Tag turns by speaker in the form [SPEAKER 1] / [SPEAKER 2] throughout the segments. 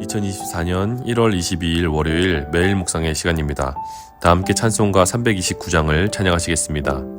[SPEAKER 1] 2024년 1월 22일 월요일 매일 묵상의 시간입니다. 다 함께 찬송가 329장을 찬양하시겠습니다.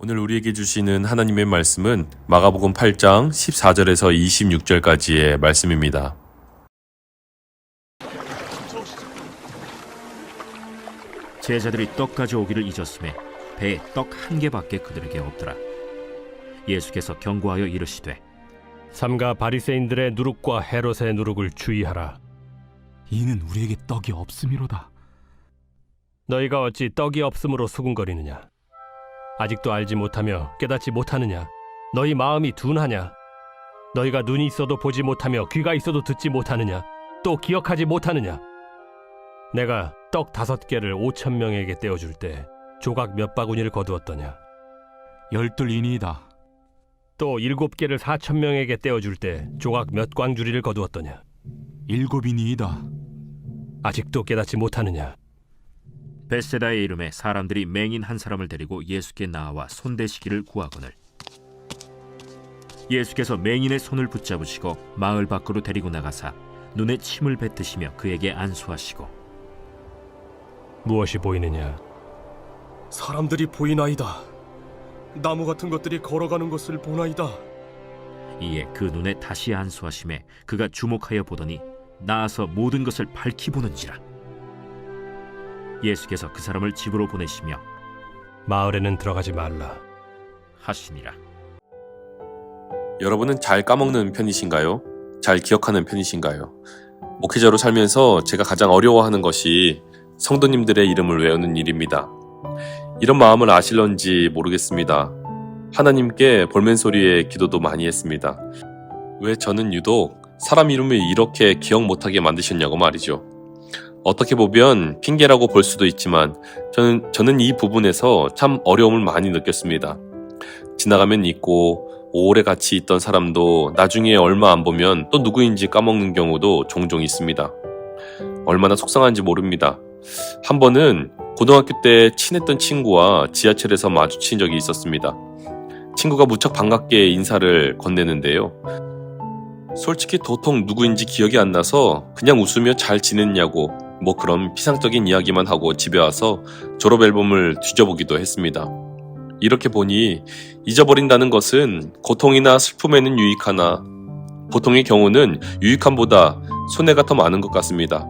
[SPEAKER 1] 오늘 우리에게 주시는 하나님의 말씀은 마가복음 8장 14절에서 26절까지의 말씀입니다.
[SPEAKER 2] 제자들이 떡 가져오기를 잊었음에 배에 떡 한 개밖에 그들에게 없더라. 예수께서 경고하여 이르시되
[SPEAKER 3] 삼가 바리새인들의 누룩과 헤롯의 누룩을 주의하라.
[SPEAKER 4] 이는 우리에게 떡이 없음이로다.
[SPEAKER 3] 너희가 어찌 떡이 없음으로 수군거리느냐? 아직도 알지 못하며 깨닫지 못하느냐? 너희 마음이 둔하냐? 너희가 눈이 있어도 보지 못하며 귀가 있어도 듣지 못하느냐? 또 기억하지 못하느냐? 내가 떡 5개를 5,000명에게 떼어줄 때 조각 몇 바구니를 거두었더냐?
[SPEAKER 4] 12이니이다.
[SPEAKER 3] 또 7개를 4,000명에게 떼어줄 때 조각 몇 광주리를 거두었더냐?
[SPEAKER 4] 7이니이다.
[SPEAKER 3] 아직도 깨닫지 못하느냐?
[SPEAKER 2] 벳세다의 이름에 사람들이 맹인 한 사람을 데리고 예수께 나와 손대시기를 구하거늘 예수께서 맹인의 손을 붙잡으시고 마을 밖으로 데리고 나가사 눈에 침을 뱉으시며 그에게 안수하시고
[SPEAKER 3] 무엇이 보이느냐?
[SPEAKER 5] 사람들이 보이나이다. 나무 같은 것들이 걸어가는 것을 보나이다.
[SPEAKER 2] 이에 그 눈에 다시 안수하심에 그가 주목하여 보더니 나아서 모든 것을 밝히 보는지라. 예수께서 그 사람을 집으로 보내시며
[SPEAKER 3] 마을에는 들어가지 말라
[SPEAKER 2] 하시니라.
[SPEAKER 1] 여러분은 잘 까먹는 편이신가요? 잘 기억하는 편이신가요? 목회자로 살면서 제가 가장 어려워하는 것이 성도님들의 이름을 외우는 일입니다. 이런 마음을 아실런지 모르겠습니다. 하나님께 볼멘소리의 기도도 많이 했습니다. 왜 저는 유독 사람 이름을 이렇게 기억 못하게 만드셨냐고 말이죠. 어떻게 보면 핑계라고 볼 수도 있지만 저는 이 부분에서 참 어려움을 많이 느꼈습니다. 지나가면 잊고 오래 같이 있던 사람도 나중에 얼마 안 보면 또 누구인지 까먹는 경우도 종종 있습니다. 얼마나 속상한지 모릅니다. 한 번은 고등학교 때 친했던 친구와 지하철에서 마주친 적이 있었습니다. 친구가 무척 반갑게 인사를 건네는데요. 솔직히 도통 누구인지 기억이 안 나서 그냥 웃으며 잘 지냈냐고 뭐 그런 피상적인 이야기만 하고 집에 와서 졸업 앨범을 뒤져보기도 했습니다. 이렇게 보니 잊어버린다는 것은 고통이나 슬픔에는 유익하나 보통의 경우는 유익함보다 손해가 더 많은 것 같습니다.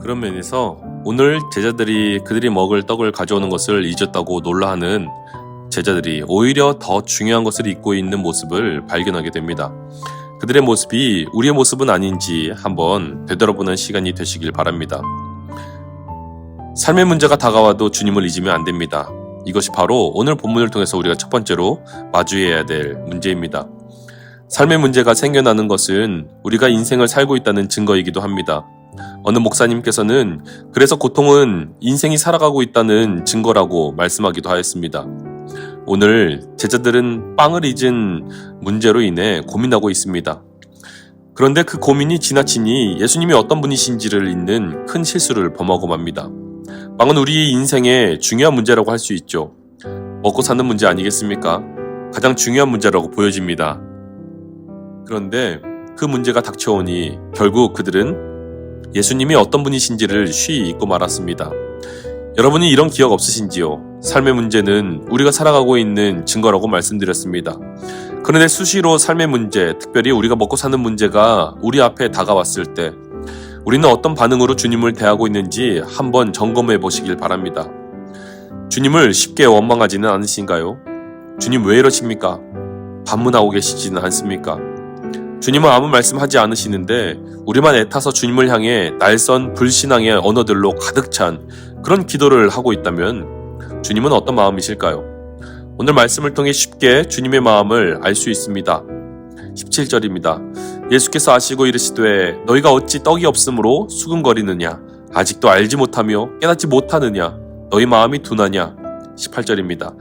[SPEAKER 1] 그런 면에서 오늘 제자들이 그들이 먹을 떡을 가져오는 것을 잊었다고 놀라하는 제자들이 오히려 더 중요한 것을 잊고 있는 모습을 발견하게 됩니다. 그들의 모습이 우리의 모습은 아닌지 한번 되돌아보는 시간이 되시길 바랍니다. 삶의 문제가 다가와도 주님을 잊으면 안 됩니다. 이것이 바로 오늘 본문을 통해서 우리가 첫 번째로 마주해야 될 문제입니다. 삶의 문제가 생겨나는 것은 우리가 인생을 살고 있다는 증거이기도 합니다. 어느 목사님께서는 그래서 고통은 인생이 살아가고 있다는 증거라고 말씀하기도 하였습니다. 오늘 제자들은 빵을 잊은 문제로 인해 고민하고 있습니다. 그런데 그 고민이 지나치니 예수님이 어떤 분이신지를 잊는 큰 실수를 범하고 맙니다. 빵은 우리 인생의 중요한 문제라고 할 수 있죠. 먹고 사는 문제 아니겠습니까? 가장 중요한 문제라고 보여집니다. 그런데 그 문제가 닥쳐오니 결국 그들은 예수님이 어떤 분이신지를 쉬이 잊고 말았습니다. 여러분이 이런 기억 없으신지요? 삶의 문제는 우리가 살아가고 있는 증거라고 말씀드렸습니다. 그런데 수시로 삶의 문제, 특별히 우리가 먹고 사는 문제가 우리 앞에 다가왔을 때 우리는 어떤 반응으로 주님을 대하고 있는지 한번 점검해 보시길 바랍니다. 주님을 쉽게 원망하지는 않으신가요? 주님 왜 이러십니까? 반문하고 계시지는 않습니까? 주님은 아무 말씀하지 않으시는데 우리만 애타서 주님을 향해 날선 불신앙의 언어들로 가득 찬 그런 기도를 하고 있다면 주님은 어떤 마음이실까요? 오늘 말씀을 통해 쉽게 주님의 마음을 알 수 있습니다. 17절입니다. 예수께서 아시고 이르시되 너희가 어찌 떡이 없으므로 수근거리느냐 아직도 알지 못하며 깨닫지 못하느냐 너희 마음이 둔하냐 18절입니다.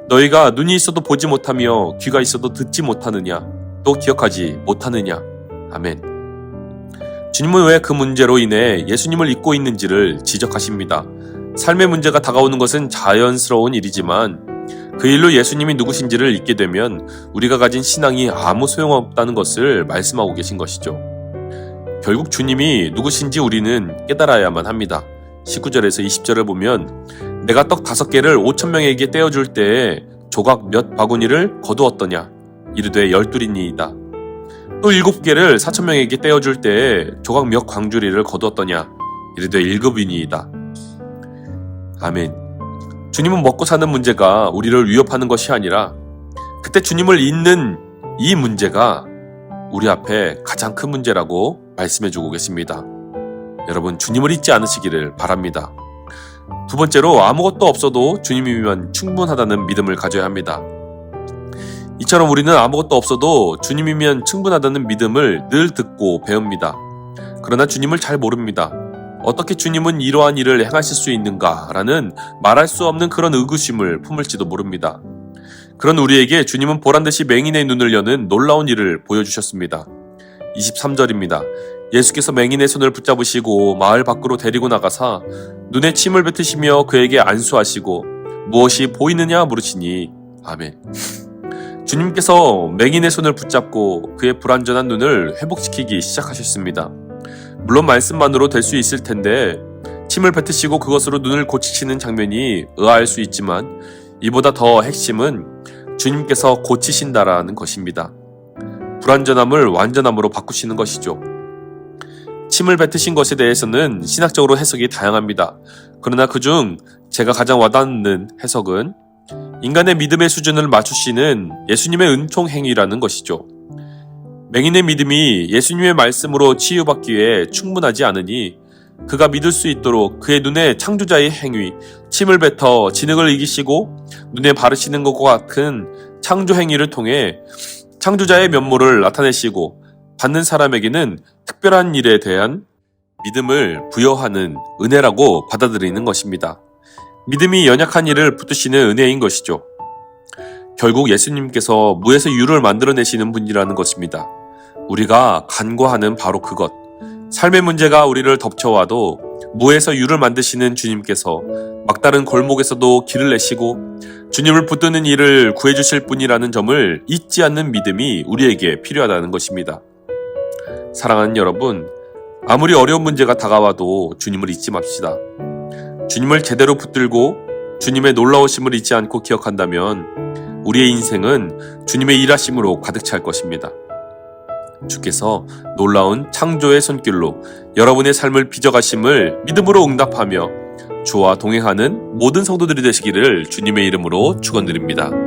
[SPEAKER 1] 너희가 눈이 있어도 보지 못하며 귀가 있어도 듣지 못하느냐 또 기억하지 못하느냐. 아멘. 주님은 왜 그 문제로 인해 예수님을 잊고 있는지를 지적하십니다. 삶의 문제가 다가오는 것은 자연스러운 일이지만 그 일로 예수님이 누구신지를 잊게 되면 우리가 가진 신앙이 아무 소용없다는 것을 말씀하고 계신 것이죠. 결국 주님이 누구신지 우리는 깨달아야만 합니다. 19절에서 20절을 보면 내가 떡 5개를 5,000명에게 떼어줄 때에 조각 몇 바구니를 거두었더냐 이르되 12이니이다. 또 7개를 4,000명에게 떼어줄 때에 조각 몇 광주리를 거두었더냐 이르되 7이니이다. 아멘. 주님은 먹고 사는 문제가 우리를 위협하는 것이 아니라 그때 주님을 잊는 이 문제가 우리 앞에 가장 큰 문제라고 말씀해주고 계십니다. 여러분 주님을 잊지 않으시기를 바랍니다. 두 번째로 아무것도 없어도 주님이면 충분하다는 믿음을 가져야 합니다. 이처럼 우리는 아무것도 없어도 주님이면 충분하다는 믿음을 늘 듣고 배웁니다. 그러나 주님을 잘 모릅니다. 어떻게 주님은 이러한 일을 행하실 수 있는가라는 말할 수 없는 그런 의구심을 품을지도 모릅니다. 그런 우리에게 주님은 보란듯이 맹인의 눈을 여는 놀라운 일을 보여주셨습니다. 23절입니다. 예수께서 맹인의 손을 붙잡으시고 마을 밖으로 데리고 나가사 눈에 침을 뱉으시며 그에게 안수하시고 무엇이 보이느냐 물으시니 아멘. 주님께서 맹인의 손을 붙잡고 그의 불완전한 눈을 회복시키기 시작하셨습니다. 물론 말씀만으로 될 수 있을 텐데 침을 뱉으시고 그것으로 눈을 고치시는 장면이 의아할 수 있지만 이보다 더 핵심은 주님께서 고치신다라는 것입니다. 불완전함을 완전함으로 바꾸시는 것이죠. 침을 뱉으신 것에 대해서는 신학적으로 해석이 다양합니다. 그러나 그중 제가 가장 와닿는 해석은 인간의 믿음의 수준을 맞추시는 예수님의 은총 행위라는 것이죠. 맹인의 믿음이 예수님의 말씀으로 치유받기에 충분하지 않으니 그가 믿을 수 있도록 그의 눈에 창조자의 행위, 침을 뱉어 진흙을 이기시고 눈에 바르시는 것과 같은 창조 행위를 통해 창조자의 면모를 나타내시고 받는 사람에게는 특별한 일에 대한 믿음을 부여하는 은혜라고 받아들이는 것입니다. 믿음이 연약한 이를 붙드시는 은혜인 것이죠. 결국 예수님께서 무에서 유를 만들어내시는 분이라는 것입니다. 우리가 간과하는 바로 그것. 삶의 문제가 우리를 덮쳐와도 무에서 유를 만드시는 주님께서 막다른 골목에서도 길을 내시고 주님을 붙드는 일을 구해주실 분이라는 점을 잊지 않는 믿음이 우리에게 필요하다는 것입니다. 사랑하는 여러분, 아무리 어려운 문제가 다가와도 주님을 잊지 맙시다. 주님을 제대로 붙들고 주님의 놀라우심을 잊지 않고 기억한다면 우리의 인생은 주님의 일하심으로 가득 찰 것입니다. 주께서 놀라운 창조의 손길로 여러분의 삶을 빚어가심을 믿음으로 응답하며 주와 동행하는 모든 성도들이 되시기를 주님의 이름으로 축원드립니다.